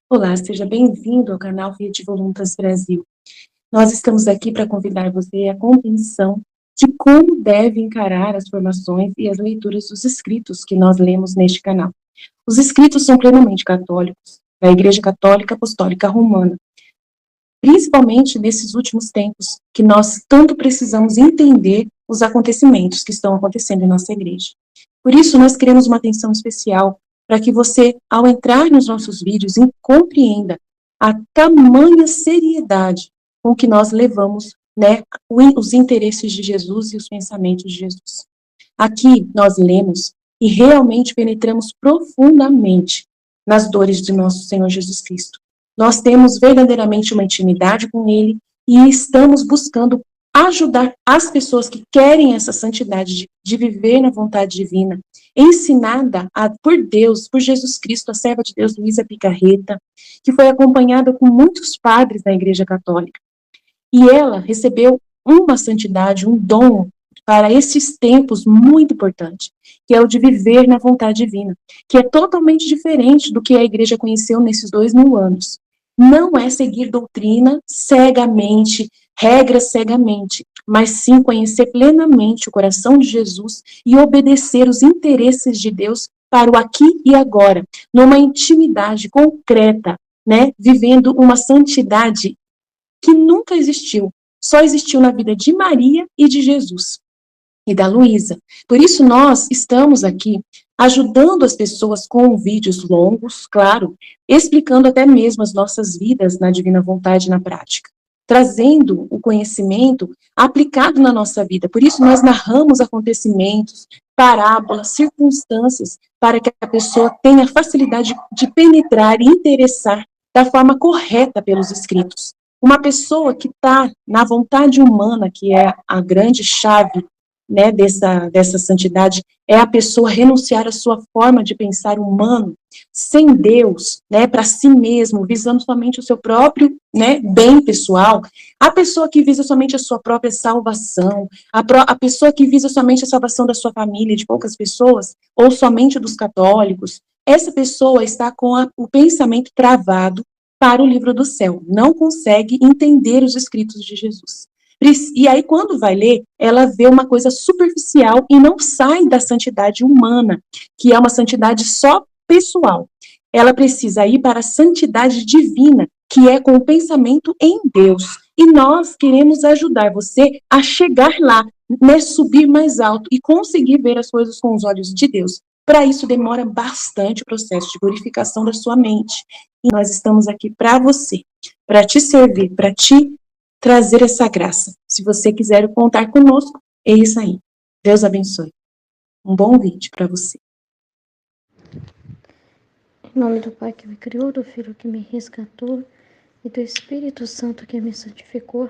Olá, seja bem-vindo ao canal Rede Voluntas Brasil. Nós estamos aqui para convidar você à compreensão de como deve encarar as formações e as leituras dos escritos que nós lemos neste canal. Os escritos são plenamente católicos, da Igreja Católica Apostólica Romana, principalmente nesses últimos tempos, que nós tanto precisamos entender os acontecimentos que estão acontecendo em nossa igreja. Por isso, nós queremos uma atenção especial para que você, ao entrar nos nossos vídeos, compreenda a tamanha seriedade com que nós levamos, né, os interesses de Jesus e os pensamentos de Jesus. Aqui nós lemos e realmente penetramos profundamente nas dores de nosso Senhor Jesus Cristo. Nós temos verdadeiramente uma intimidade com Ele e estamos buscando ajudar as pessoas que querem essa santidade de viver na vontade divina, ensinada por Deus, por Jesus Cristo, a serva de Deus, Luísa Picarreta, que foi acompanhada com muitos padres da Igreja Católica. E ela recebeu uma santidade, um dom para esses tempos muito importante, que é o de viver na vontade divina, que é totalmente diferente do que a Igreja conheceu nesses 2000 anos. Não é seguir doutrina cegamente, regras cegamente, mas sim conhecer plenamente o coração de Jesus e obedecer os interesses de Deus para o aqui e agora, numa intimidade concreta, né, vivendo uma santidade que nunca existiu, só existiu na vida de Maria e de Jesus e da Luísa. Por isso nós estamos aqui ajudando as pessoas com vídeos longos, claro, explicando até mesmo as nossas vidas na divina vontade na prática, trazendo o conhecimento aplicado na nossa vida. Por isso nós narramos acontecimentos, parábolas, circunstâncias, para que a pessoa tenha facilidade de penetrar e interessar da forma correta pelos escritos. Uma pessoa que está na vontade humana, que é a grande chave, né, dessa santidade, é a pessoa renunciar à sua forma de pensar humano, sem Deus, né, para si mesmo, visando somente o seu próprio, né, bem pessoal. A pessoa que visa somente a sua própria salvação, a pessoa que visa somente a salvação da sua família, de poucas pessoas, ou somente dos católicos, essa pessoa está com o pensamento travado para o livro do céu, não consegue entender os escritos de Jesus. E aí, quando vai ler, ela vê uma coisa superficial e não sai da santidade humana, que é uma santidade só pessoal. Ela precisa ir para a santidade divina, que é com o pensamento em Deus. E nós queremos ajudar você a chegar lá, né, subir mais alto e conseguir ver as coisas com os olhos de Deus. Para isso, demora bastante o processo de purificação da sua mente. E nós estamos aqui para você, para te servir, para te trazer essa graça. Se você quiser contar conosco, é isso aí. Deus abençoe. Um bom vídeo para você. Em nome do Pai que me criou, do Filho que me resgatou e do Espírito Santo que me santificou,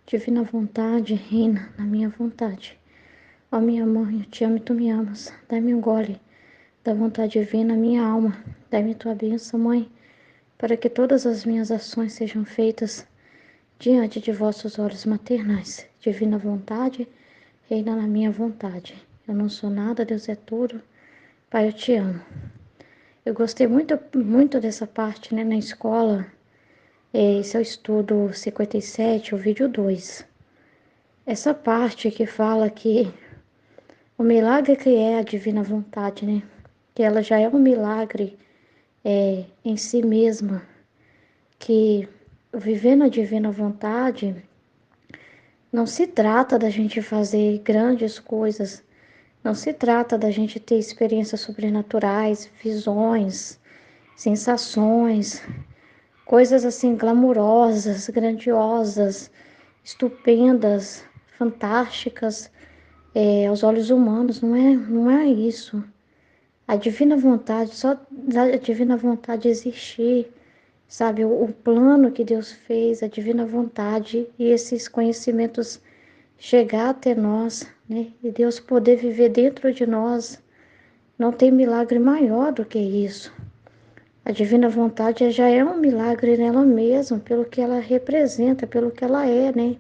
divina vontade reina na minha vontade. Ó minha mãe, eu te amo e tu me amas. Dai-me um gole da vontade divina, minha alma. Dai-me tua bênção, mãe, para que todas as minhas ações sejam feitas diante de vossos olhos maternais. Divina vontade, reina na minha vontade. Eu não sou nada, Deus é tudo. Pai, eu te amo. Eu gostei muito dessa parte, né, na escola. Esse é o estudo 57, o vídeo 2. Essa parte que fala que o milagre que é a divina vontade, né? Que ela já é um milagre em si mesma, que viver na divina vontade não se trata da gente fazer grandes coisas, não se trata da gente ter experiências sobrenaturais, visões, sensações, coisas assim glamourosas, grandiosas, estupendas, fantásticas aos olhos humanos. Não é isso. A divina vontade, só a divina vontade existir, sabe, o plano que Deus fez, a divina vontade e esses conhecimentos chegar até nós, né, e Deus poder viver dentro de nós, não tem milagre maior do que isso. A divina vontade já é um milagre nela mesma, pelo que ela representa, pelo que ela é, né?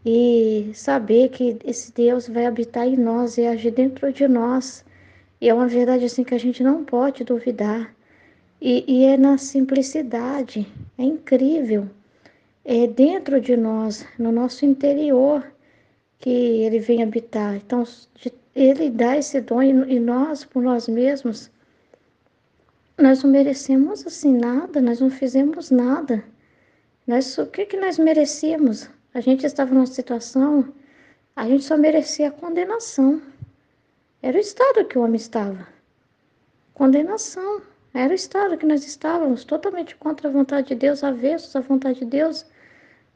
e saber que esse Deus vai habitar em nós e agir dentro de nós. E é uma verdade assim que a gente não pode duvidar. E é na simplicidade, é incrível. É dentro de nós, no nosso interior, que ele vem habitar. Então, ele dá esse dom e nós, por nós mesmos, nós não merecemos assim nada, nós não fizemos nada. O que nós merecíamos? A gente estava numa situação, a gente só merecia a condenação. Era o estado que o homem estava. Condenação. Era o estado que nós estávamos, totalmente contra a vontade de Deus, avessos à vontade de Deus.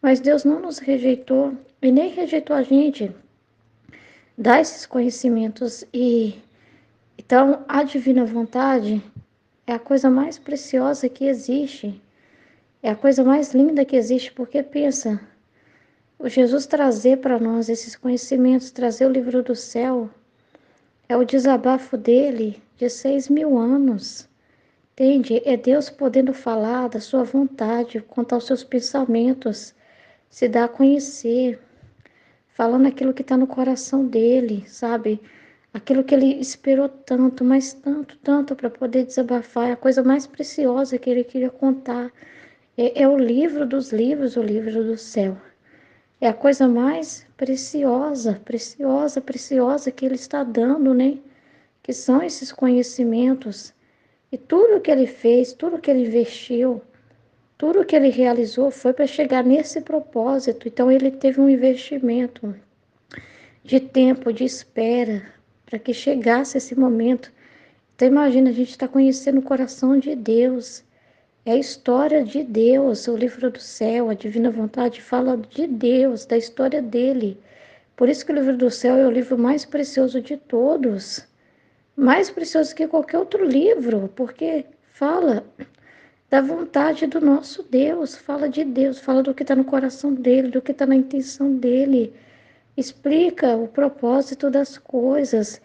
Mas Deus não nos rejeitou e nem rejeitou a gente. Dá esses conhecimentos e então a divina vontade é a coisa mais preciosa que existe. É a coisa mais linda que existe, porque pensa, o Jesus trazer para nós esses conhecimentos, trazer o livro do céu, é o desabafo dele de 6.000 anos. Entende? É Deus podendo falar da sua vontade, contar os seus pensamentos, se dar a conhecer, falando aquilo que está no coração dele, sabe? Aquilo que ele esperou tanto, mas tanto, tanto para poder desabafar, é a coisa mais preciosa que ele queria contar. É o livro dos livros, o livro do céu. É a coisa mais preciosa, preciosa, preciosa que ele está dando, né? Que são esses conhecimentos. E tudo que ele fez, tudo que ele investiu, tudo que ele realizou foi para chegar nesse propósito. Então ele teve um investimento de tempo, de espera, para que chegasse esse momento. Então imagina, a gente está conhecendo o coração de Deus. É a história de Deus, o livro do céu, a divina vontade fala de Deus, da história dele. Por isso que o livro do céu é o livro mais precioso de todos. Mais precioso que qualquer outro livro, porque fala da vontade do nosso Deus, fala de Deus, fala do que está no coração dele, do que está na intenção dele, explica o propósito das coisas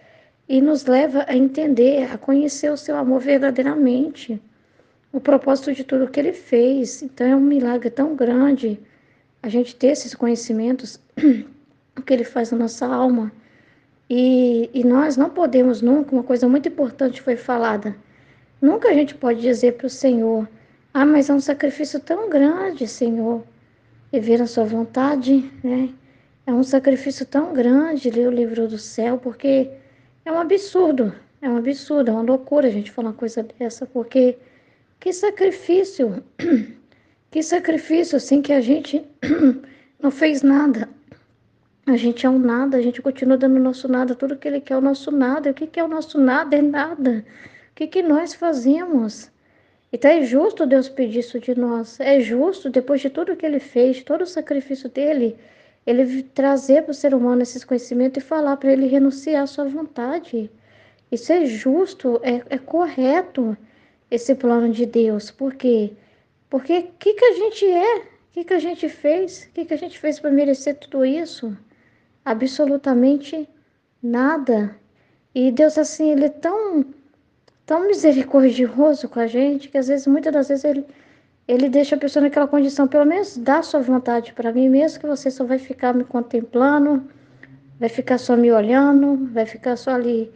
e nos leva a entender, a conhecer o seu amor verdadeiramente, o propósito de tudo que ele fez. Então é um milagre tão grande a gente ter esses conhecimentos, o que ele faz na nossa alma. E nós não podemos nunca, uma coisa muito importante foi falada, nunca a gente pode dizer para o Senhor, ah, mas é um sacrifício tão grande, Senhor, viver a sua vontade, né? É um sacrifício tão grande ler o livro do céu, porque é um absurdo, é uma loucura a gente falar uma coisa dessa, porque que sacrifício, assim, que a gente não fez nada, a gente é um nada, a gente continua dando o nosso nada, tudo que ele quer é o nosso nada, e o que que é o nosso nada é nada, o que que nós fazemos? Então é justo Deus pedir isso de nós. É justo, depois de tudo que ele fez, de todo o sacrifício dele, ele trazer para o ser humano esses conhecimentos e falar para ele renunciar à sua vontade. Isso é justo, é correto esse plano de Deus. Por quê? Porque o que a gente é? O que a gente fez? O que a gente fez para merecer tudo isso? Absolutamente nada. E Deus, assim, ele é tão misericordioso com a gente, que às vezes, muitas das vezes, ele deixa a pessoa naquela condição, pelo menos dá sua vontade para mim, mesmo que você só vai ficar me contemplando, vai ficar só me olhando, vai ficar só ali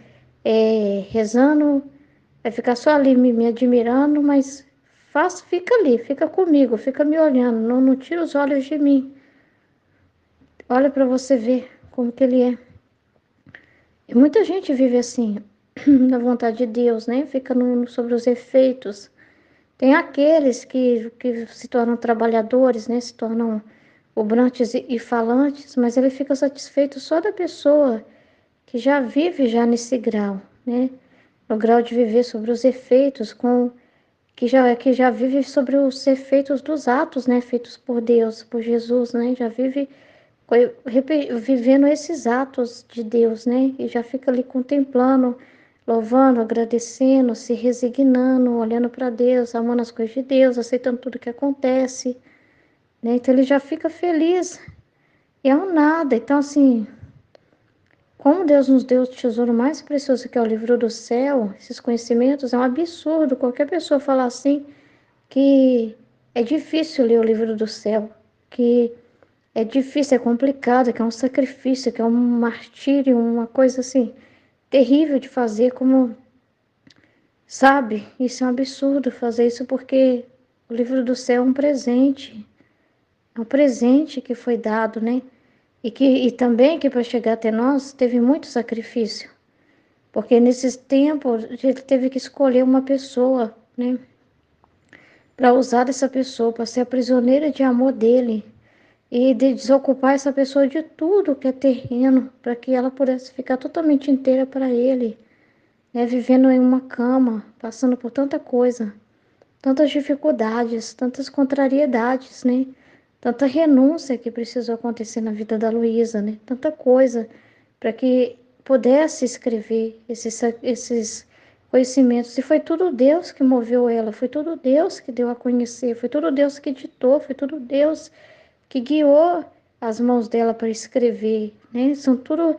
rezando, vai ficar só ali me admirando, mas fica ali, fica comigo, fica me olhando, não tira os olhos de mim. Olha para você ver como que ele é. E muita gente vive assim, na vontade de Deus, né? Fica sobre os efeitos. Tem aqueles que se tornam trabalhadores, né? Se tornam obrantes e falantes, mas ele fica satisfeito só da pessoa que já vive já nesse grau, né? No grau de viver sobre os efeitos, que já vive sobre os efeitos dos atos, né? Feitos por Deus, por Jesus, né? Já vive vivendo esses atos de Deus, né? E já fica ali contemplando, louvando, agradecendo, se resignando, olhando para Deus, amando as coisas de Deus, aceitando tudo que acontece, né? Então ele já fica feliz. E é um nada. Então, assim, como Deus nos deu o tesouro mais precioso que é o livro do céu, esses conhecimentos, é um absurdo qualquer pessoa falar assim que é difícil ler o livro do céu, que é difícil, é complicado, que é um sacrifício, que é um martírio, uma coisa assim terrível de fazer, como, sabe? Isso é um absurdo fazer isso porque o livro do céu é um presente que foi dado, né? E também que para chegar até nós teve muito sacrifício, porque nesses tempos ele teve que escolher uma pessoa, né? Para usar dessa pessoa, para ser a prisioneira de amor dele e de desocupar essa pessoa de tudo que é terreno, para que ela pudesse ficar totalmente inteira para ele, né? Vivendo em uma cama, passando por tanta coisa, tantas dificuldades, tantas contrariedades, né? Tanta renúncia que precisou acontecer na vida da Luísa, né? Tanta coisa para que pudesse escrever esses conhecimentos. E foi tudo Deus que moveu ela, foi tudo Deus que deu a conhecer, foi tudo Deus que ditou, foi tudo Deus que guiou as mãos dela para escrever, né? São tudo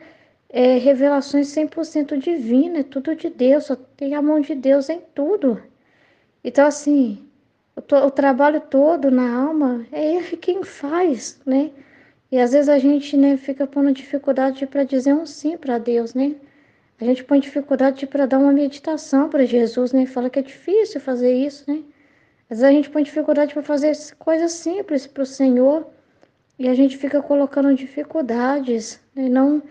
revelações 100% divinas, é tudo de Deus, só tem a mão de Deus em tudo. Então, assim, o trabalho todo na alma é Ele quem faz, né? E às vezes a gente, né, fica pondo dificuldade para dizer um sim para Deus, né? A gente põe dificuldade para dar uma meditação para Jesus, né? Fala que é difícil fazer isso, né? Às vezes a gente põe dificuldade para fazer coisas simples para o Senhor e a gente fica colocando dificuldades, né? Não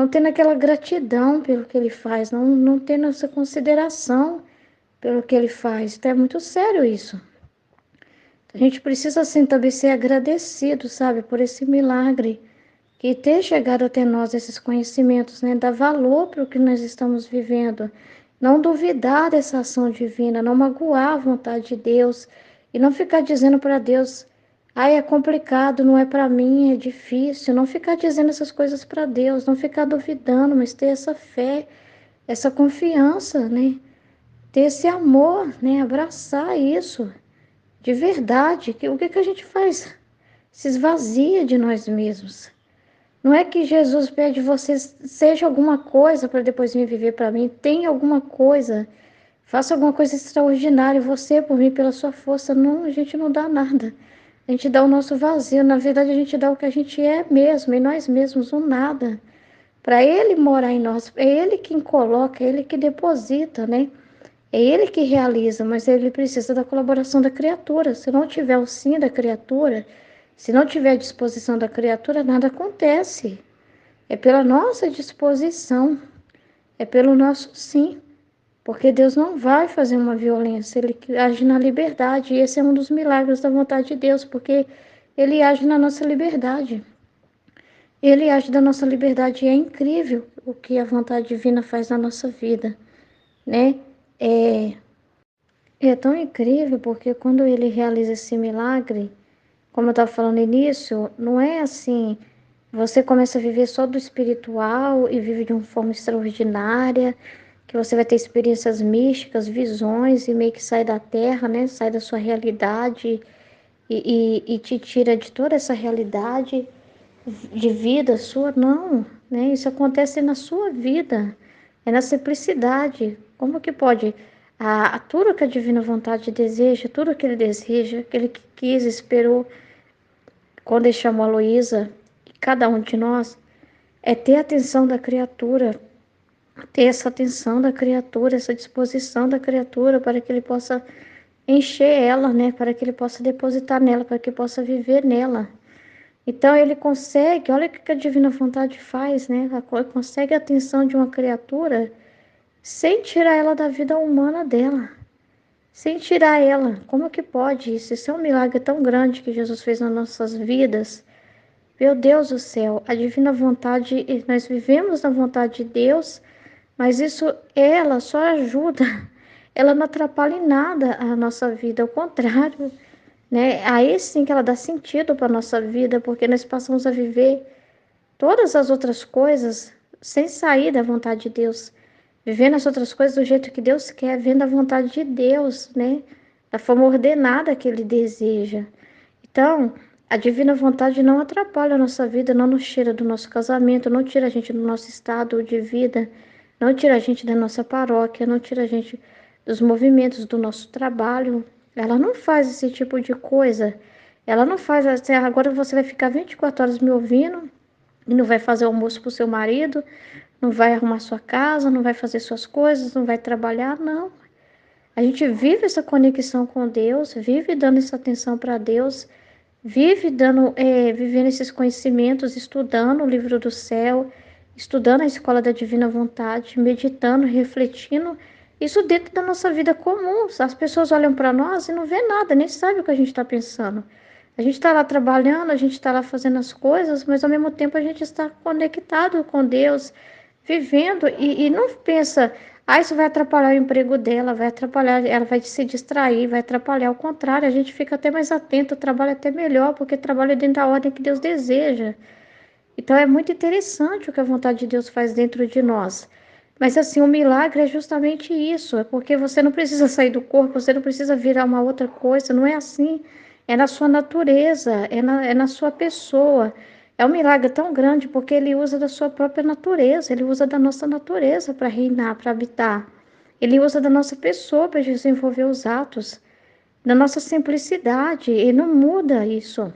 tendo aquela gratidão pelo que Ele faz, não tendo essa consideração pelo que Ele faz. Então é muito sério isso. A gente precisa, assim, também ser agradecido, sabe, por esse milagre que ter chegado até nós esses conhecimentos, né? Dar valor para o que nós estamos vivendo. Não duvidar dessa ação divina, não magoar a vontade de Deus e não ficar dizendo para Deus, ai, é complicado, não é para mim, é difícil. Não ficar dizendo essas coisas para Deus, não ficar duvidando, mas ter essa fé, essa confiança, né? Ter esse amor, né? Abraçar isso de verdade. O que que a gente faz? Se esvazia de nós mesmos. Não é que Jesus pede você seja alguma coisa para depois vir viver para mim. Tenha alguma coisa. Faça alguma coisa extraordinária. Você, por mim, pela sua força. Não, a gente não dá nada. A gente dá o nosso vazio. Na verdade, a gente dá o que a gente é mesmo. E nós mesmos, o nada. Para Ele morar em nós. É Ele quem coloca, é Ele que deposita, né? É Ele que realiza, mas Ele precisa da colaboração da criatura. Se não tiver o sim da criatura, se não tiver a disposição da criatura, nada acontece. É pela nossa disposição, é pelo nosso sim. Porque Deus não vai fazer uma violência, Ele age na liberdade. E esse é um dos milagres da vontade de Deus, porque Ele age na nossa liberdade. Ele age da nossa liberdade e é incrível o que a vontade divina faz na nossa vida, né? É, é tão incrível porque quando Ele realiza esse milagre, como eu estava falando no início, não é assim, você começa a viver só do espiritual e vive de uma forma extraordinária, que você vai ter experiências místicas, visões e meio que sai da terra, né? Sai da sua realidade e te tira de toda essa realidade de vida sua. Não, né? Isso acontece na sua vida, é na simplicidade. Como que pode? Tudo que a divina vontade deseja, tudo que ele deseja, que ele quis, esperou, quando ele chamou a Luísa, cada um de nós, é ter a atenção da criatura, ter essa atenção da criatura, essa disposição da criatura para que ele possa encher ela, né? Para que ele possa depositar nela, para que possa viver nela. Então ele consegue, olha o que a divina vontade faz, né? Ela consegue a atenção de uma criatura sem tirar ela da vida humana dela. Sem tirar ela. Como que pode isso? Isso é um milagre tão grande que Jesus fez nas nossas vidas. Meu Deus do céu, a divina vontade, nós vivemos na vontade de Deus, mas isso, ela só ajuda, ela não atrapalha em nada a nossa vida, ao contrário, né? Aí sim que ela dá sentido para a nossa vida, porque nós passamos a viver todas as outras coisas sem sair da vontade de Deus, vivendo as outras coisas do jeito que Deus quer, vendo a vontade de Deus, né? Da forma ordenada que Ele deseja. Então, a divina vontade não atrapalha a nossa vida, não nos tira do nosso casamento, não tira a gente do nosso estado de vida, não tira a gente da nossa paróquia, não tira a gente dos movimentos do nosso trabalho. Ela não faz esse tipo de coisa. Ela não faz assim, agora você vai ficar 24 horas me ouvindo e não vai fazer almoço para o seu marido, não vai arrumar sua casa, não vai fazer suas coisas, não vai trabalhar, não. A gente vive essa conexão com Deus, vive dando essa atenção para Deus, vive vivendo esses conhecimentos, estudando o livro do céu, estudando a escola da divina vontade, meditando, refletindo, isso dentro da nossa vida comum. As pessoas olham para nós e não vê nada, nem sabe o que a gente está pensando. A gente está lá trabalhando, a gente está lá fazendo as coisas, mas ao mesmo tempo a gente está conectado com Deus, vivendo e não pensa, isso vai atrapalhar o emprego dela, vai atrapalhar, ela vai se distrair, vai atrapalhar. Ao contrário, a gente fica até mais atento, trabalha até melhor, porque trabalha dentro da ordem que Deus deseja. Então é muito interessante o que a vontade de Deus faz dentro de nós. Mas assim, o milagre é justamente isso, é porque você não precisa sair do corpo, você não precisa virar uma outra coisa, não é assim. É na sua natureza, é na sua pessoa. É um milagre tão grande porque ele usa da sua própria natureza, ele usa da nossa natureza para reinar, para habitar. Ele usa da nossa pessoa para desenvolver os atos, da nossa simplicidade, e não muda isso.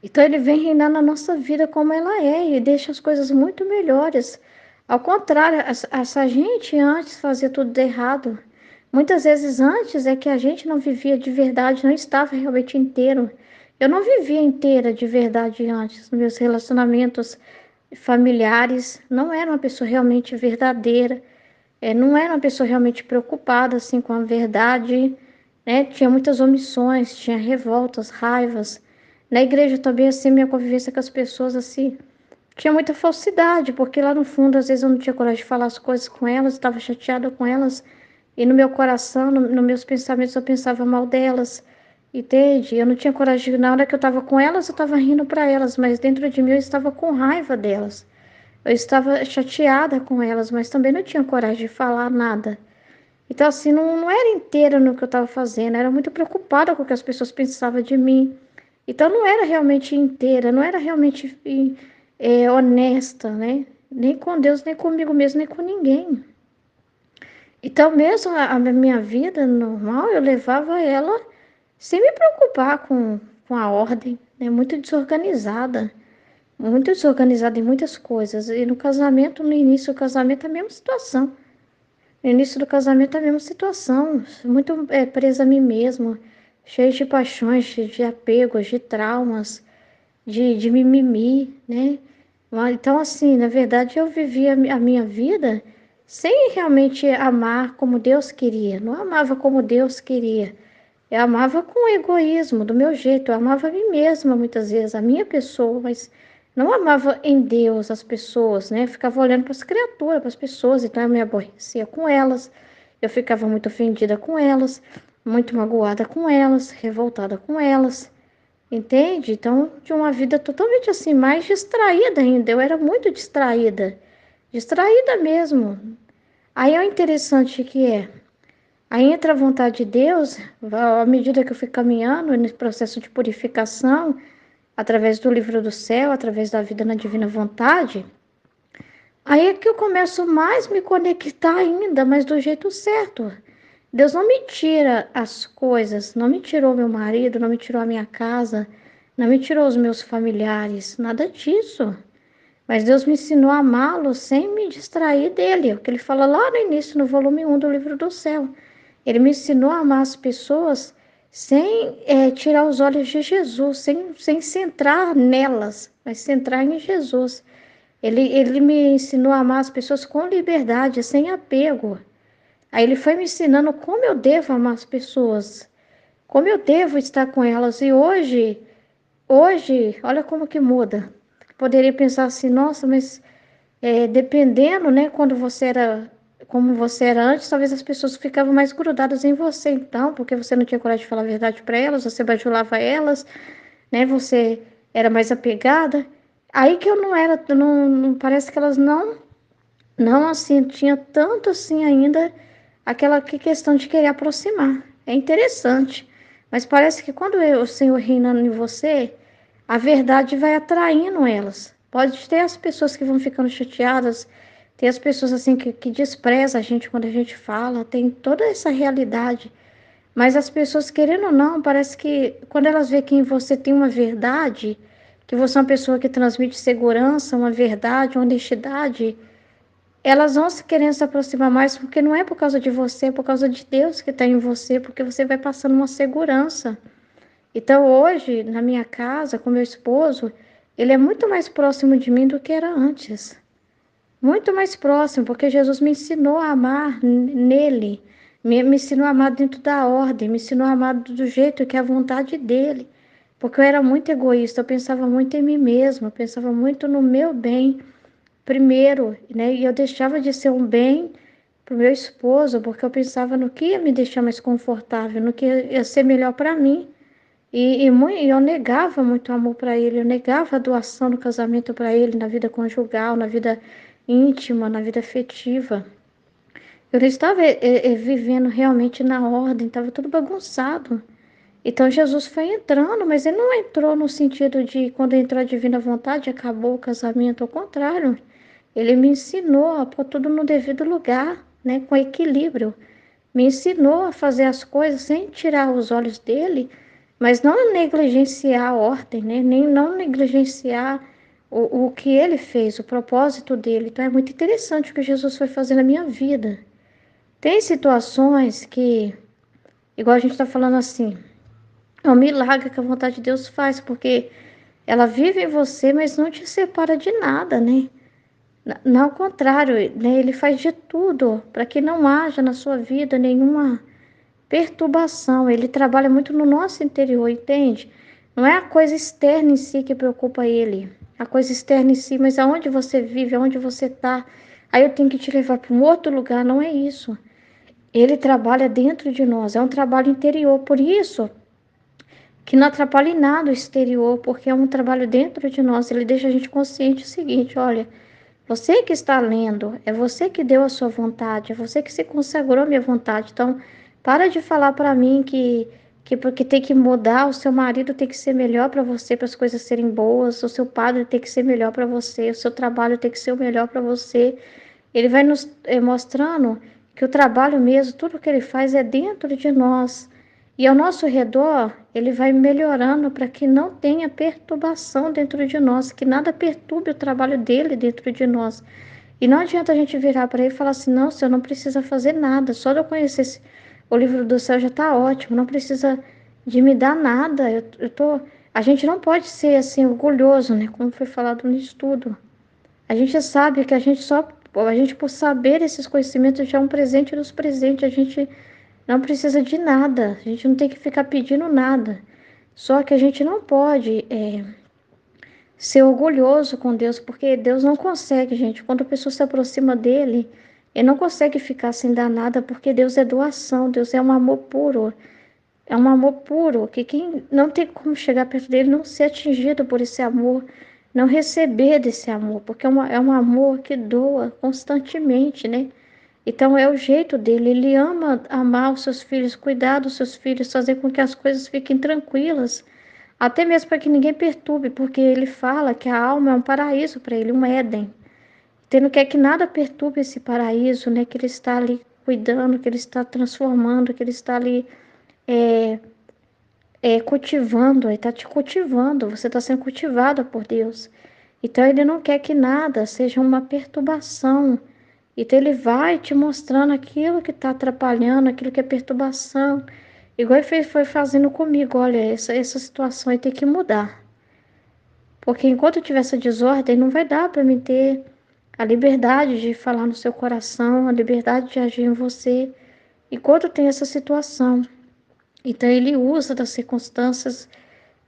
Então ele vem reinar na nossa vida como ela é e deixa as coisas muito melhores. Ao contrário, essa gente antes fazia tudo de errado. Muitas vezes antes é que a gente não vivia de verdade, não estava realmente inteiro. Eu não vivia inteira de verdade antes. Meus relacionamentos familiares não era uma pessoa realmente verdadeira, não era uma pessoa realmente preocupada assim com a verdade, né? Tinha muitas omissões, tinha revoltas, raivas. Na igreja também, assim, minha convivência com as pessoas, assim, tinha muita falsidade, porque lá no fundo, às vezes eu não tinha coragem de falar as coisas com elas, estava chateada com elas, e no meu coração, nos meus pensamentos, eu pensava mal delas, entende? Eu não tinha coragem, na hora que eu estava com elas, eu estava rindo para elas, mas dentro de mim eu estava com raiva delas. Eu estava chateada com elas, mas também não tinha coragem de falar nada. Então, assim, não era inteira no que eu estava fazendo, era muito preocupada com o que as pessoas pensavam de mim. Então, não era realmente inteira, não era realmente honesta, né? Nem com Deus, nem comigo mesmo, nem com ninguém. Então, mesmo a minha vida normal, eu levava ela sem me preocupar com a ordem, né? Muito desorganizada em muitas coisas. E no casamento, no início do casamento, a mesma situação. No início do casamento, a mesma situação, muito presa a mim mesma, cheia de paixões, de apegos, de traumas, de mimimi, né? Então, assim, na verdade, eu vivia a minha vida sem realmente amar como Deus queria, não amava como Deus queria. Eu amava com egoísmo, do meu jeito, eu amava a mim mesma muitas vezes, a minha pessoa, mas não amava em Deus as pessoas, né? Eu ficava olhando para as criaturas, para as pessoas, então eu me aborrecia com elas, eu ficava muito ofendida com elas, muito magoada com elas, revoltada com elas, entende? Então, de uma vida totalmente assim, mais distraída ainda, eu era muito distraída, distraída mesmo. Aí é o interessante que aí entra a vontade de Deus, à medida que eu fui caminhando nesse processo de purificação, através do livro do céu, através da vida na divina vontade, aí é que eu começo mais me conectar ainda, mas do jeito certo. Deus não me tira as coisas, não me tirou meu marido, não me tirou a minha casa, não me tirou os meus familiares, nada disso. Mas Deus me ensinou a amá-lo sem me distrair dele, o que ele fala lá no início, no volume 1 do livro do céu. Ele me ensinou a amar as pessoas sem tirar os olhos de Jesus, sem centrar nelas, mas centrar em Jesus. Ele me ensinou a amar as pessoas com liberdade, sem apego. Aí ele foi me ensinando como eu devo amar as pessoas, como eu devo estar com elas. E hoje, olha como que muda. Poderia pensar assim, nossa, mas dependendo, né, quando você era como você era antes, talvez as pessoas ficavam mais grudadas em você, então, porque você não tinha coragem de falar a verdade para elas, você bajulava elas, né, você era mais apegada. Aí que eu não era, não parece que elas não assim, tinha tanto assim ainda aquela questão de querer aproximar. É interessante, mas parece que quando o Senhor reinando em você, a verdade vai atraindo elas. Pode ter as pessoas que vão ficando chateadas, tem as pessoas assim que desprezam a gente quando a gente fala, tem toda essa realidade. Mas as pessoas, querendo ou não, parece que quando elas veem que em você tem uma verdade, que você é uma pessoa que transmite segurança, uma verdade, uma honestidade, elas vão se querendo se aproximar mais, porque não é por causa de você, é por causa de Deus que está em você, porque você vai passando uma segurança. Então, hoje, na minha casa, com meu esposo, ele é muito mais próximo de mim do que era antes. Muito mais próximo, porque Jesus me ensinou a amar nele, me ensinou a amar dentro da ordem, me ensinou a amar do jeito que é a vontade dele. Porque eu era muito egoísta, eu pensava muito em mim mesma, eu pensava muito no meu bem primeiro, né? E eu deixava de ser um bem para o meu esposo, porque eu pensava no que ia me deixar mais confortável, no que ia ser melhor para mim. E eu negava muito amor para ele, eu negava a doação no casamento para ele, na vida conjugal, na vida íntima, na vida afetiva. Eu não estava vivendo realmente na ordem, estava tudo bagunçado. Então Jesus foi entrando, mas ele não entrou no sentido de quando entrou a divina vontade, acabou o casamento, ao contrário. Ele me ensinou a pôr tudo no devido lugar, né, com equilíbrio. Me ensinou a fazer as coisas sem tirar os olhos dele, mas não negligenciar a ordem, né? Nem não negligenciar o que ele fez, o propósito dele. Então é muito interessante o que Jesus foi fazer na minha vida. Tem situações que, igual a gente está falando assim, é um milagre que a vontade de Deus faz, porque ela vive em você, mas não te separa de nada, né? Não, ao contrário, né? Ele faz de tudo para que não haja na sua vida nenhuma perturbação. Ele trabalha muito no nosso interior, entende? Não é a coisa externa em si que preocupa ele. A coisa externa em si, mas aonde você vive, aonde você está. Aí eu tenho que te levar para um outro lugar, não é isso. Ele trabalha dentro de nós, é um trabalho interior. Por isso que não atrapalha em nada o exterior, porque é um trabalho dentro de nós. Ele deixa a gente consciente o seguinte, olha, você que está lendo, é você que deu a sua vontade, é você que se consagrou à minha vontade. Então, para de falar para mim que porque tem que mudar, o seu marido tem que ser melhor para você, para as coisas serem boas, o seu padre tem que ser melhor para você, o seu trabalho tem que ser o melhor para você. Ele vai nos mostrando que o trabalho mesmo, tudo que ele faz é dentro de nós. E ao nosso redor, ele vai melhorando para que não tenha perturbação dentro de nós, que nada perturbe o trabalho dele dentro de nós. E não adianta a gente virar para ele e falar assim: não, senhor, não precisa fazer nada, só de eu conhecer o livro do céu já está ótimo, não precisa de me dar nada. A gente não pode ser assim orgulhoso, né? Como foi falado no estudo. A gente sabe que a gente por saber esses conhecimentos já é um presente dos presentes, a gente não precisa de nada, a gente não tem que ficar pedindo nada. Só que a gente não pode ser orgulhoso com Deus, porque Deus não consegue, gente. Quando a pessoa se aproxima dele, ele não consegue ficar sem dar nada, porque Deus é doação, Deus é um amor puro. É um amor puro, que quem não tem como chegar perto dele não ser atingido por esse amor, não receber desse amor, porque é um amor que doa constantemente, né? Então é o jeito dele, ele ama amar os seus filhos, cuidar dos seus filhos, fazer com que as coisas fiquem tranquilas, até mesmo para que ninguém perturbe, porque ele fala que a alma é um paraíso para ele, um Éden. Ele não quer que nada perturbe esse paraíso, né? Que ele está ali cuidando, que ele está transformando, que ele está ali é, cultivando, ele está te cultivando, você está sendo cultivada por Deus. Então ele não quer que nada seja uma perturbação. Então ele vai te mostrando aquilo que está atrapalhando, aquilo que é perturbação. Igual ele foi fazendo comigo, olha, essa situação aí tem que mudar. Porque enquanto eu tiver essa desordem, não vai dar para mim ter a liberdade de falar no seu coração, a liberdade de agir em você, enquanto tem essa situação. Então ele usa das circunstâncias,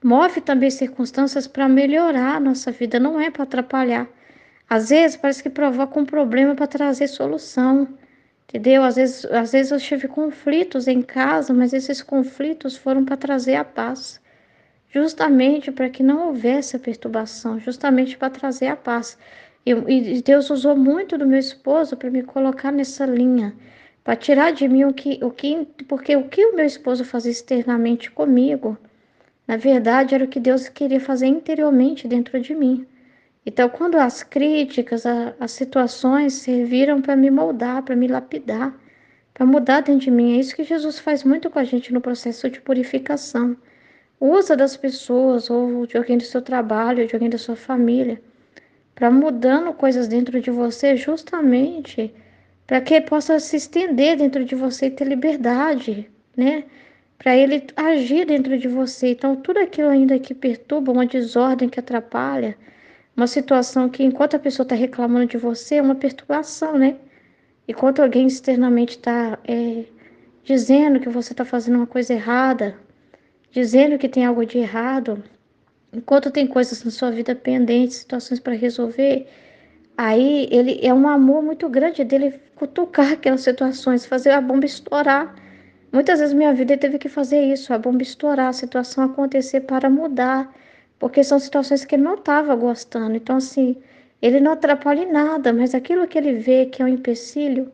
move também circunstâncias para melhorar a nossa vida, não é para atrapalhar. Às vezes parece que provoca um problema para trazer solução, entendeu? Às vezes eu tive conflitos em casa, mas esses conflitos foram para trazer a paz, justamente para que não houvesse a perturbação, justamente para trazer a paz. E Deus usou muito do meu esposo para me colocar nessa linha, para tirar de mim porque o que o meu esposo fazia externamente comigo, na verdade, era o que Deus queria fazer interiormente dentro de mim. Então, quando as críticas, as situações serviram para me moldar, para me lapidar, para mudar dentro de mim. É isso que Jesus faz muito com a gente no processo de purificação. Usa das pessoas, ou de alguém do seu trabalho, ou de alguém da sua família, para mudando coisas dentro de você, justamente para que possa se estender dentro de você e ter liberdade, né? Para ele agir dentro de você. Então, tudo aquilo ainda que perturba, uma desordem que atrapalha, uma situação que, enquanto a pessoa está reclamando de você, é uma perturbação, né? Enquanto alguém externamente está dizendo que você está fazendo uma coisa errada, dizendo que tem algo de errado, enquanto tem coisas na sua vida pendentes, situações para resolver, aí ele é um amor muito grande dele cutucar aquelas situações, fazer a bomba estourar. Muitas vezes minha vida ele teve que fazer isso, a bomba estourar, a situação acontecer para mudar, porque são situações que ele não estava gostando. Então, assim, ele não atrapalha em nada, mas aquilo que ele vê que é um empecilho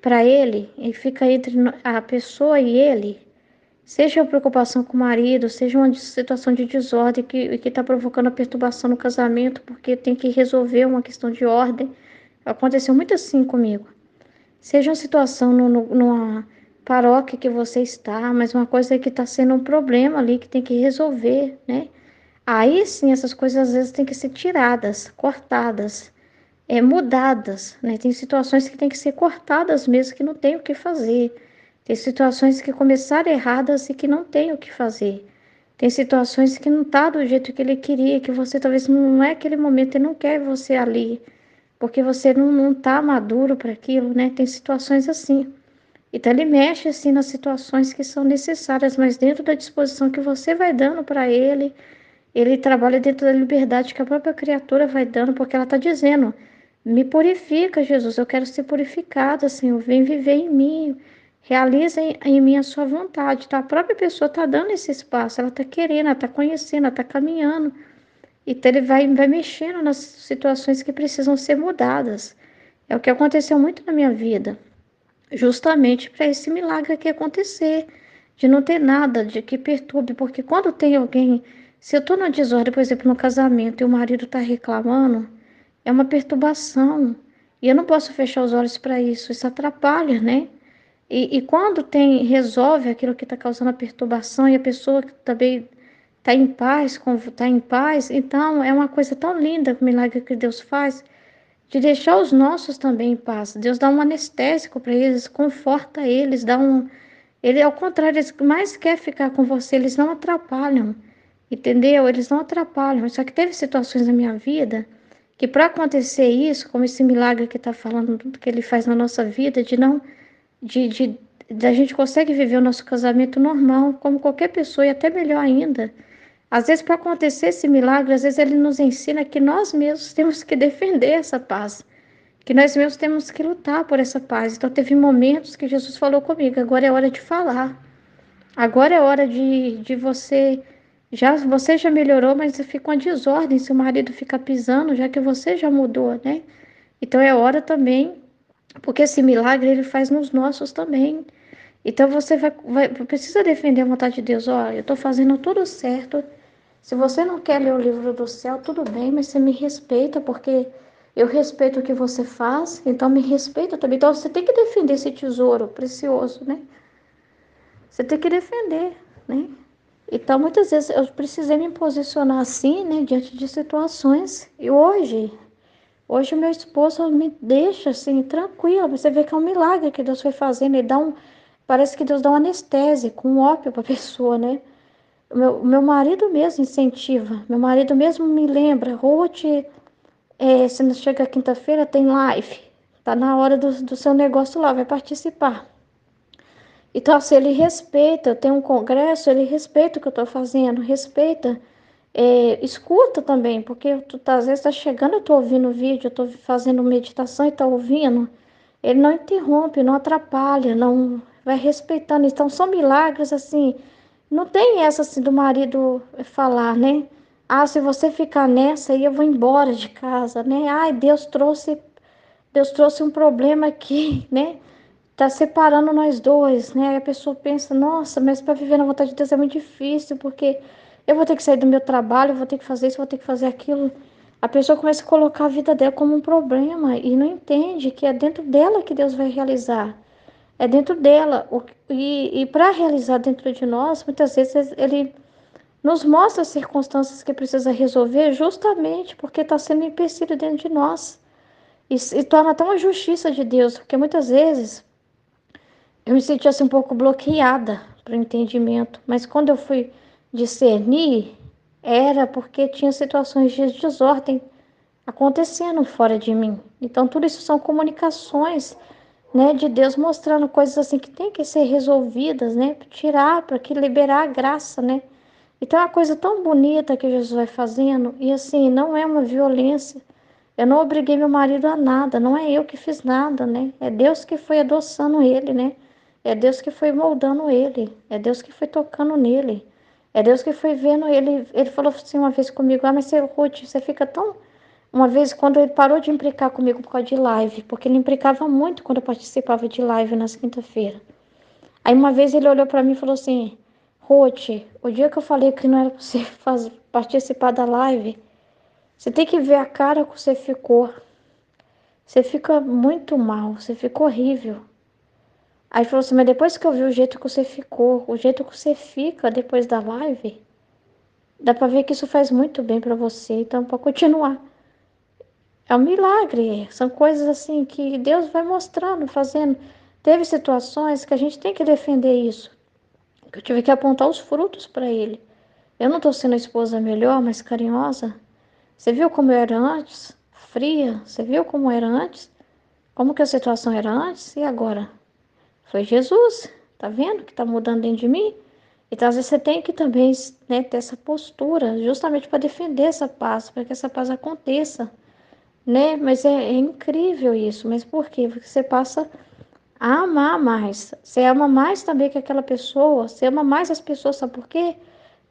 para ele, e fica entre a pessoa e ele, seja uma preocupação com o marido, seja uma situação de desordem que está provocando a perturbação no casamento, porque tem que resolver uma questão de ordem. Aconteceu muito assim comigo. Seja uma situação numa paróquia que você está, mas uma coisa que está sendo um problema ali que tem que resolver, né? Aí sim, essas coisas às vezes têm que ser tiradas, cortadas, mudadas, né? Tem situações que têm que ser cortadas mesmo, que não tem o que fazer. Tem situações que começaram erradas e que não tem o que fazer. Tem situações que não tá do jeito que ele queria, que você talvez não é aquele momento e não quer você ali, porque você não tá maduro para aquilo, né? Tem situações assim. Então ele mexe assim nas situações que são necessárias, mas dentro da disposição que você vai dando para ele, ele trabalha dentro da liberdade que a própria criatura vai dando, porque ela está dizendo: me purifica, Jesus, eu quero ser purificada, Senhor, vem viver em mim, realiza em mim a sua vontade. Então a própria pessoa está dando esse espaço, ela está querendo, ela está conhecendo, ela está caminhando. Então ele vai mexendo nas situações que precisam ser mudadas. É o que aconteceu muito na minha vida, justamente para esse milagre aqui acontecer, de não ter nada de que perturbe, porque quando tem alguém, se eu estou na desordem, por exemplo, no casamento, e o marido está reclamando, é uma perturbação, e eu não posso fechar os olhos para isso atrapalha, né? E quando resolve aquilo que está causando a perturbação e a pessoa que também está em paz, então é uma coisa tão linda o milagre que Deus faz, de deixar os nossos também em paz. Deus dá um anestésico para eles, conforta eles, dá um. Ele, ao contrário, eles mais quer ficar com você, eles não atrapalham, entendeu? Eles não atrapalham. Só que teve situações na minha vida que, para acontecer isso, como esse milagre que está falando, que ele faz na nossa vida, de não. De a gente consegue viver o nosso casamento normal, como qualquer pessoa, e até melhor ainda. Às vezes, para acontecer esse milagre, às vezes ele nos ensina que nós mesmos temos que defender essa paz, que nós mesmos temos que lutar por essa paz. Então, teve momentos que Jesus falou comigo: agora é hora de falar, agora é hora de você já melhorou, mas fica uma desordem se o marido fica pisando, já que você já mudou, né? Então, é hora também, porque esse milagre ele faz nos nossos também. Então, você precisa defender a vontade de Deus. Ó, eu estou fazendo tudo certo. Se você não quer ler o livro do céu, tudo bem, mas você me respeita, porque eu respeito o que você faz, então me respeita também. Então você tem que defender esse tesouro precioso, né? Você tem que defender, né? Então muitas vezes eu precisei me posicionar assim, né, diante de situações. E hoje meu esposo me deixa assim tranquila. Você vê que é um milagre que Deus foi fazendo. Parece que Deus dá um anestésia com um ópio para a pessoa, né? O meu marido mesmo incentiva, meu marido mesmo me lembra: Ruth, se não chega quinta-feira, tem live, tá na hora do seu negócio lá, vai participar. Então, assim, ele respeita, eu tenho um congresso, ele respeita o que eu estou fazendo, respeita, escuta também, porque às vezes está chegando, eu estou ouvindo o vídeo, eu estou fazendo meditação e está ouvindo, ele não interrompe, não atrapalha, não vai respeitando. Então, são milagres, assim, não tem essa assim do marido falar, né? Ah, se você ficar nessa aí, eu vou embora de casa, né? Ai, Deus trouxe um problema aqui, né? Tá separando nós dois, né? Aí a pessoa pensa: nossa, mas para viver na vontade de Deus é muito difícil, porque eu vou ter que sair do meu trabalho, eu vou ter que fazer isso, vou ter que fazer aquilo. A pessoa começa a colocar a vida dela como um problema e não entende que é dentro dela que Deus vai realizar. é dentro dela. E para realizar dentro de nós, muitas vezes ele nos mostra as circunstâncias que precisa resolver justamente porque está sendo empecilho dentro de nós. E torna até uma justiça de Deus, porque muitas vezes eu me sentia assim um pouco bloqueada para o entendimento, mas quando eu fui discernir, era porque tinha situações de desordem acontecendo fora de mim. Então, tudo isso são comunicações, né, de Deus mostrando coisas assim que tem que ser resolvidas, né, tirar, para que liberar a graça, né. Então, é uma coisa tão bonita que Jesus vai fazendo, e assim, não é uma violência. Eu não obriguei meu marido a nada, não é eu que fiz nada, né? É Deus que foi adoçando ele, né? É Deus que foi moldando ele, é Deus que foi tocando nele, é Deus que foi vendo ele. Ele falou assim uma vez comigo: ah, mas você, Ruth, você fica tão. Uma vez, quando ele parou de implicar comigo por causa de live, porque ele implicava muito quando eu participava de live nas quinta-feira. Aí uma vez ele olhou para mim e falou assim: Ruth, o dia que eu falei que não era para você participar da live, você tem que ver a cara que você ficou. Você fica muito mal, você ficou horrível. Aí falou assim, mas depois que eu vi o jeito que você ficou, o jeito que você fica depois da live, dá pra ver que isso faz muito bem pra você, então pode continuar. É um milagre, são coisas assim que Deus vai mostrando, fazendo. Teve situações que a gente tem que defender isso, que eu tive que apontar os frutos para ele. Eu não tô sendo a esposa melhor, mais carinhosa. Você viu como eu era antes? Fria? Você viu como era antes? Como que a situação era antes e agora? Foi Jesus, tá vendo que tá mudando dentro de mim? Então, às vezes, você tem que também, né, ter essa postura, justamente para defender essa paz, para que essa paz aconteça, né? Mas é incrível isso. Mas por quê? Porque você passa a amar mais. Você ama mais também que aquela pessoa, você ama mais as pessoas, sabe por quê?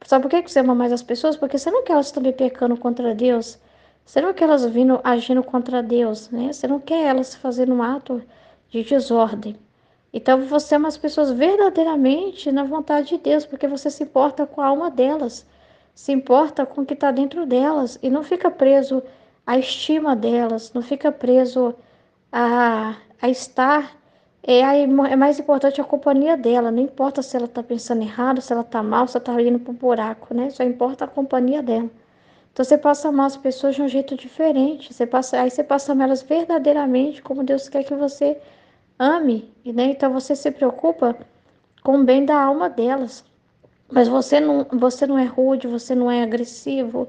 Sabe por quê que você ama mais as pessoas? Porque você não quer elas também pecando contra Deus. Você não quer elas vindo agindo contra Deus, né? Você não quer elas fazendo um ato de desordem. Então você ama as pessoas verdadeiramente na vontade de Deus, porque você se importa com a alma delas, se importa com o que está dentro delas e não fica preso à estima delas, não fica preso a estar. É mais importante a companhia dela, não importa se ela está pensando errado, se ela está mal, se ela está indo para o buraco, né? Só importa a companhia dela. Então você passa a amar as pessoas de um jeito diferente, aí você passa a amar elas verdadeiramente, como Deus quer que você ame, né? Então você se preocupa com o bem da alma delas. Mas você não é rude, você não é agressivo,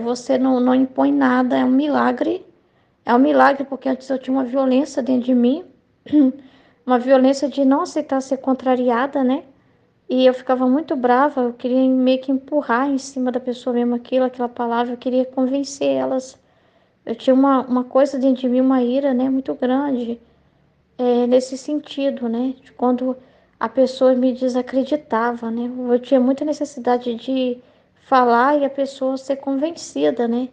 você não impõe nada, é um milagre. É um milagre porque antes eu tinha uma violência dentro de mim, uma violência de não aceitar ser contrariada, né? E eu ficava muito brava, eu queria meio que empurrar em cima da pessoa mesmo aquela palavra, eu queria convencer elas. Eu tinha uma coisa dentro de mim, uma ira, né, muito grande, nesse sentido, né? De quando a pessoa me desacreditava, né? Eu tinha muita necessidade de falar e a pessoa ser convencida, né?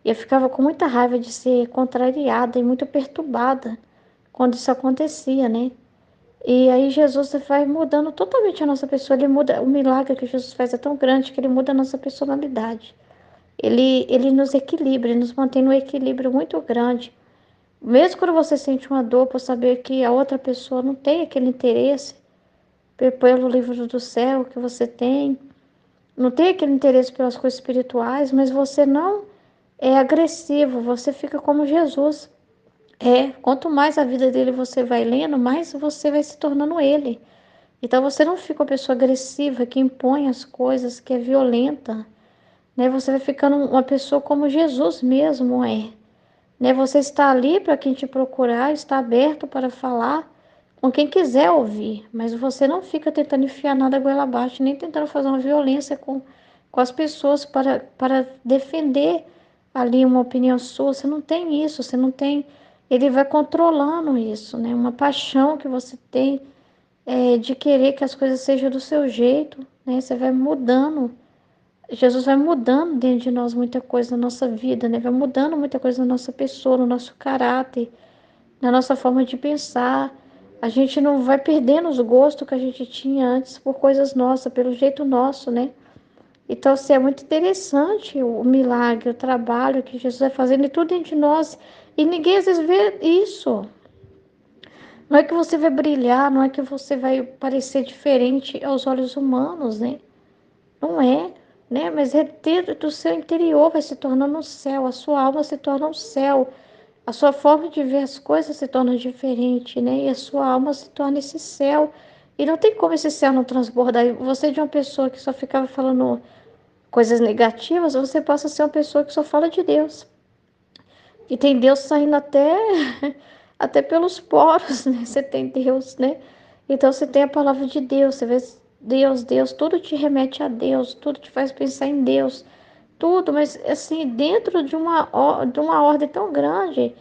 E eu ficava com muita raiva de ser contrariada e muito perturbada quando isso acontecia, né? E aí Jesus vai mudando totalmente a nossa pessoa, ele muda, o milagre que Jesus faz é tão grande que ele muda a nossa personalidade. Ele nos equilibra, ele nos mantém num equilíbrio muito grande. Mesmo quando você sente uma dor por saber que a outra pessoa não tem aquele interesse pelo livro do céu que você tem, não tem aquele interesse pelas coisas espirituais, mas você não é agressivo, você fica como Jesus. Quanto mais a vida dele você vai lendo, mais você vai se tornando ele. Então você não fica uma pessoa agressiva que impõe as coisas, que é violenta, né? Você vai ficando uma pessoa como Jesus mesmo é, né? Você está ali para quem te procurar, está aberto para falar com quem quiser ouvir, mas você não fica tentando enfiar nada goela abaixo, nem tentando fazer uma violência com as pessoas para defender ali uma opinião sua. Você não tem isso, você não tem. Ele vai controlando isso, né? Uma paixão que você tem de querer que as coisas sejam do seu jeito, né? Você vai mudando. Jesus vai mudando dentro de nós muita coisa na nossa vida, né? Vai mudando muita coisa na nossa pessoa, no nosso caráter, na nossa forma de pensar. A gente não vai perdendo os gostos que a gente tinha antes por coisas nossas, pelo jeito nosso, né? Então, assim, é muito interessante o milagre, o trabalho que Jesus vai fazendo e tudo dentro de nós. E ninguém às vezes vê isso. Não é que você vai brilhar, não é que você vai parecer diferente aos olhos humanos, né? Não é, né? Mas é dentro do seu interior vai se tornando um céu, a sua alma se torna um céu, a sua forma de ver as coisas se torna diferente, né? E a sua alma se torna esse céu. E não tem como esse céu não transbordar. E você de uma pessoa que só ficava falando coisas negativas, você passa a ser uma pessoa que só fala de Deus. E tem Deus saindo até, até pelos poros, né? Você tem Deus, né? Então você tem a palavra de Deus, você vê Deus, Deus, tudo te remete a Deus, tudo te faz pensar em Deus, tudo, mas assim, dentro de uma ordem tão grande.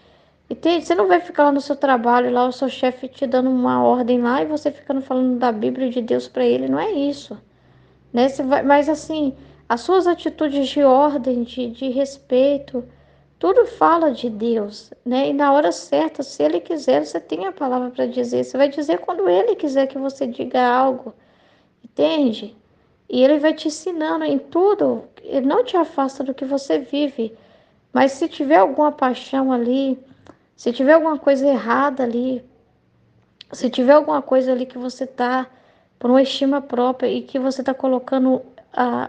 E você não vai ficar lá no seu trabalho, lá o seu chefe te dando uma ordem lá e você ficando falando da Bíblia e de Deus para ele, não é isso, né? Você vai, mas assim, as suas atitudes de ordem, de respeito, tudo fala de Deus, né? E na hora certa, se Ele quiser, você tem a palavra para dizer. Você vai dizer quando Ele quiser que você diga algo, entende? E Ele vai te ensinando em tudo. Ele não te afasta do que você vive. Mas se tiver alguma paixão ali, se tiver alguma coisa errada ali, se tiver alguma coisa ali que você tá por uma estima própria e que você tá colocando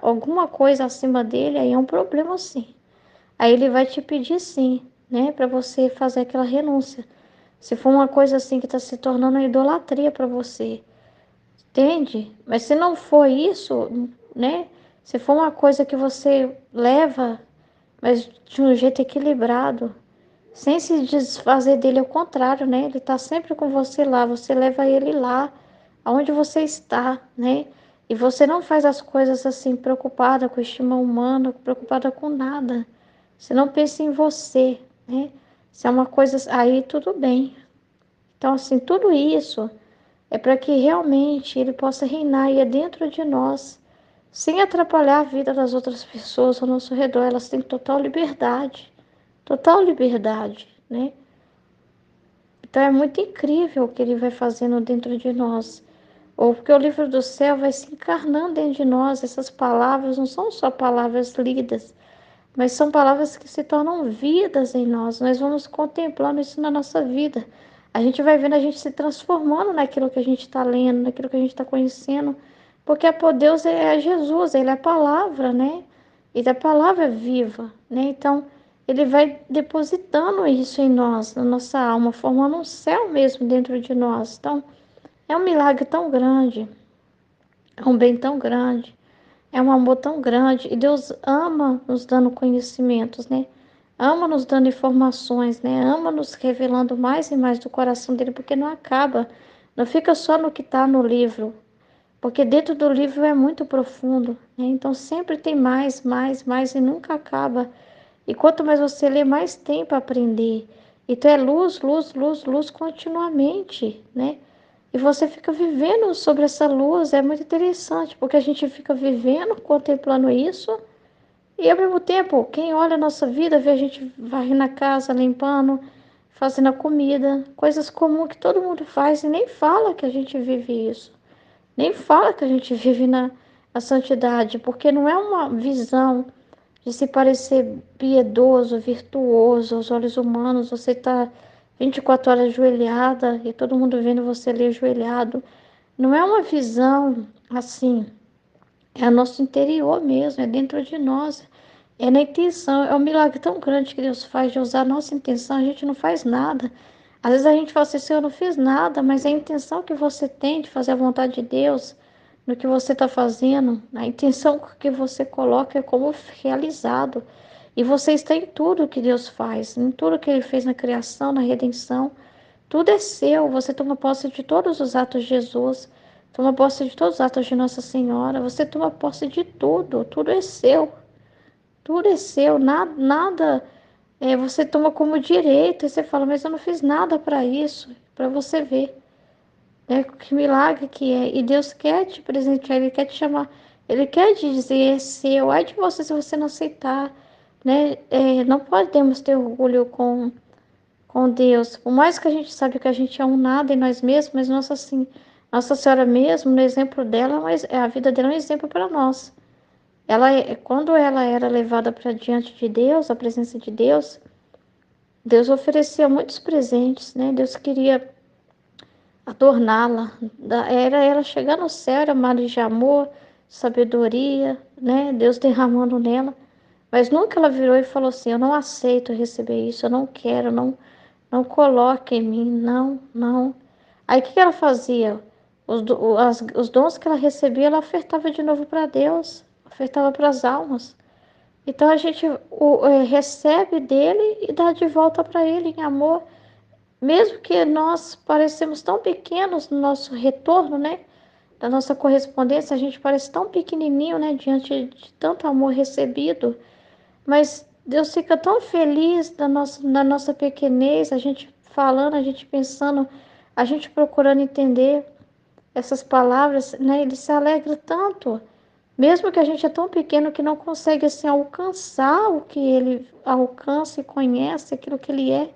alguma coisa acima dele, aí é um problema sim. Aí ele vai te pedir sim, né, para você fazer aquela renúncia. Se for uma coisa assim que está se tornando uma idolatria para você, entende? Mas se não for isso, né, se for uma coisa que você leva, mas de um jeito equilibrado, sem se desfazer dele, ao contrário, né? Ele está sempre com você lá, você leva ele lá, aonde você está, né? E você não faz as coisas assim, preocupada com estima humana, preocupada com nada. Você não pensa em você, né? Se é uma coisa aí, tudo bem. Então, assim, tudo isso é para que realmente ele possa reinar aí dentro de nós, sem atrapalhar a vida das outras pessoas ao nosso redor. Elas têm total liberdade, né? Então é muito incrível o que ele vai fazendo dentro de nós. Ou porque o livro do céu vai se encarnando dentro de nós. Essas palavras não são só palavras lidas, mas são palavras que se tornam vidas em nós. Nós vamos contemplando isso na nossa vida. A gente vai vendo a gente se transformando naquilo que a gente está lendo, naquilo que a gente está conhecendo. Porque por Deus é Jesus, Ele é a palavra, né? E a palavra é viva, né? Então, Ele vai depositando isso em nós, na nossa alma, formando um céu mesmo dentro de nós. Então, é um milagre tão grande, é um bem tão grande. É um amor tão grande e Deus ama nos dando conhecimentos, né? Ama nos dando informações, né? Ama nos revelando mais e mais do coração dele, porque não acaba. Não fica só no que está no livro, porque dentro do livro é muito profundo, né? Então sempre tem mais, mais, mais e nunca acaba. E quanto mais você lê, mais tem para aprender. Então é luz, luz, luz, luz continuamente, né? E você fica vivendo sobre essa luz, é muito interessante, porque a gente fica vivendo, contemplando isso, e ao mesmo tempo, quem olha a nossa vida, vê a gente varrendo a casa, limpando, fazendo a comida, coisas comuns que todo mundo faz e nem fala que a gente vive isso, nem fala que a gente vive na santidade, porque não é uma visão de se parecer piedoso, virtuoso aos olhos humanos, você está 24 horas ajoelhada e todo mundo vendo você ali ajoelhado. Não é uma visão assim, é o nosso interior mesmo, é dentro de nós, é na intenção, é um milagre tão grande que Deus faz de usar a nossa intenção, a gente não faz nada. Às vezes a gente fala assim, Senhor, eu não fiz nada, mas é a intenção que você tem de fazer a vontade de Deus, no que você está fazendo, a intenção que você coloca é como realizado. E você está em tudo que Deus faz, em tudo que Ele fez na criação, na redenção. Tudo é seu, você toma posse de todos os atos de Jesus, toma posse de todos os atos de Nossa Senhora, você toma posse de tudo, tudo é seu, nada, nada você toma como direito, e você fala, mas eu não fiz nada para isso, para você ver, né? Que milagre que é, e Deus quer te presentear, Ele quer te chamar, Ele quer te dizer, é seu, ai de você se você não aceitar, né? Não podemos ter orgulho com Deus. Por mais que a gente sabe que a gente é um nada em nós mesmos, mas nossa, assim, Nossa Senhora mesmo, no exemplo dela, mas a vida dela é um exemplo para nós. Quando ela era levada para diante de Deus, a presença de Deus, Deus oferecia muitos presentes, né? Deus queria adorná-la. Era ela chegar no céu, era mar de amor, sabedoria, né? Deus derramando nela. Mas nunca ela virou e falou assim: eu não aceito receber isso, eu não quero, não coloque em mim, não, não. Aí o que ela fazia? Os dons que ela recebia, ela ofertava de novo para Deus, ofertava para as almas. Então a gente recebe dele e dá de volta para ele em amor. Mesmo que nós parecemos tão pequenos no nosso retorno, né? Da nossa correspondência, a gente parece tão pequenininho, né? Diante de tanto amor recebido. Mas Deus fica tão feliz da nossa pequenez, a gente falando, a gente pensando, a gente procurando entender essas palavras, né? Ele se alegra tanto. Mesmo que a gente é tão pequeno que não consegue assim alcançar o que ele alcança e conhece, aquilo que ele é.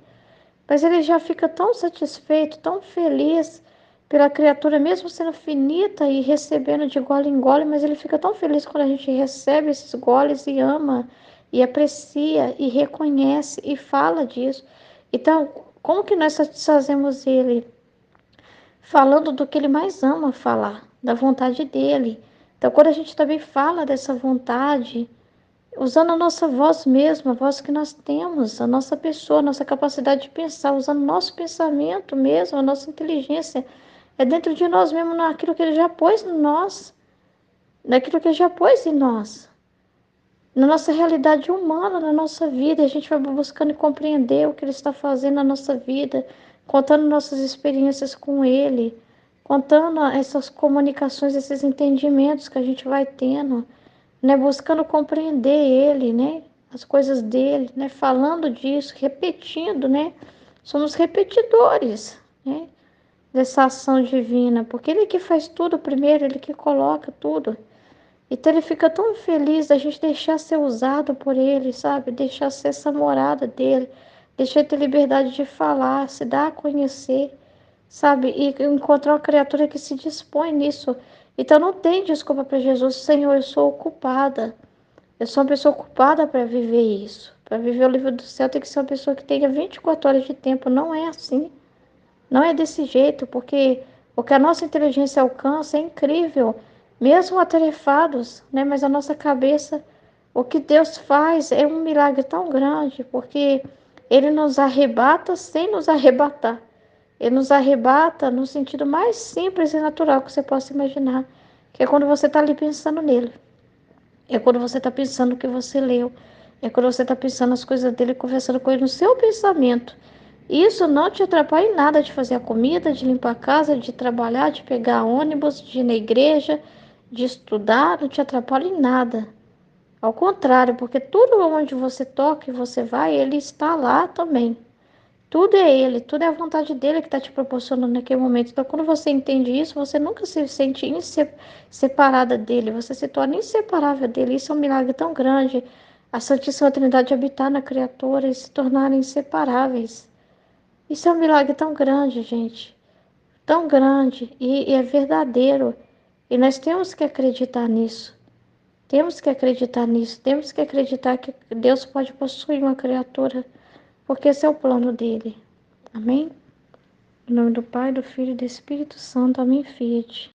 Mas ele já fica tão satisfeito, tão feliz pela criatura, mesmo sendo finita e recebendo de gole em gole, mas ele fica tão feliz quando a gente recebe esses goles e ama, e aprecia, e reconhece, e fala disso. Então, como que nós satisfazemos ele? Falando do que ele mais ama falar, da vontade dele. Então, quando a gente também fala dessa vontade, usando a nossa voz mesmo, a voz que nós temos, a nossa pessoa, a nossa capacidade de pensar, usando o nosso pensamento mesmo, a nossa inteligência, é dentro de nós mesmo, naquilo que ele já pôs em nós, naquilo que ele já pôs em nós, na nossa realidade humana, na nossa vida, a gente vai buscando compreender o que ele está fazendo na nossa vida, contando nossas experiências com ele, contando essas comunicações, esses entendimentos que a gente vai tendo, né, buscando compreender ele, né, as coisas dele, né, falando disso, repetindo, né, somos repetidores, né, dessa ação divina, porque ele que faz tudo primeiro, ele que coloca tudo. Então ele fica tão feliz da gente deixar ser usado por ele, sabe, deixar ser essa morada dele, deixar ter liberdade de falar, se dar a conhecer, sabe, e encontrar uma criatura que se dispõe nisso. Então não tem desculpa para Jesus: Senhor, eu sou ocupada. Eu sou uma pessoa ocupada para viver isso. Para viver o livro do céu tem que ser uma pessoa que tenha 24 horas de tempo. Não é assim. Não é desse jeito, porque o que a nossa inteligência alcança é incrível, mesmo atarefados, né? Mas a nossa cabeça, o que Deus faz é um milagre tão grande, porque Ele nos arrebata sem nos arrebatar. Ele nos arrebata no sentido mais simples e natural que você possa imaginar, que é quando você está ali pensando nele. É quando você está pensando o que você leu. É quando você está pensando as coisas dele, conversando com ele no seu pensamento. Isso não te atrapalha em nada de fazer a comida, de limpar a casa, de trabalhar, de pegar ônibus, de ir na igreja, de estudar, não te atrapalha em nada. Ao contrário, porque tudo onde você toca e você vai, ele está lá também. Tudo é ele, tudo é a vontade dele que está te proporcionando naquele momento. Então, quando você entende isso, você nunca se sente separada dele, você se torna inseparável dele. Isso é um milagre tão grande. A Santíssima Trindade habitar na criatura e se tornarem inseparáveis. Isso é um milagre tão grande, gente. Tão grande e é verdadeiro. E nós temos que acreditar nisso. Temos que acreditar nisso. Temos que acreditar que Deus pode possuir uma criatura, porque esse é o plano dele. Amém? Em nome do Pai, do Filho e do Espírito Santo. Amém, Fiat.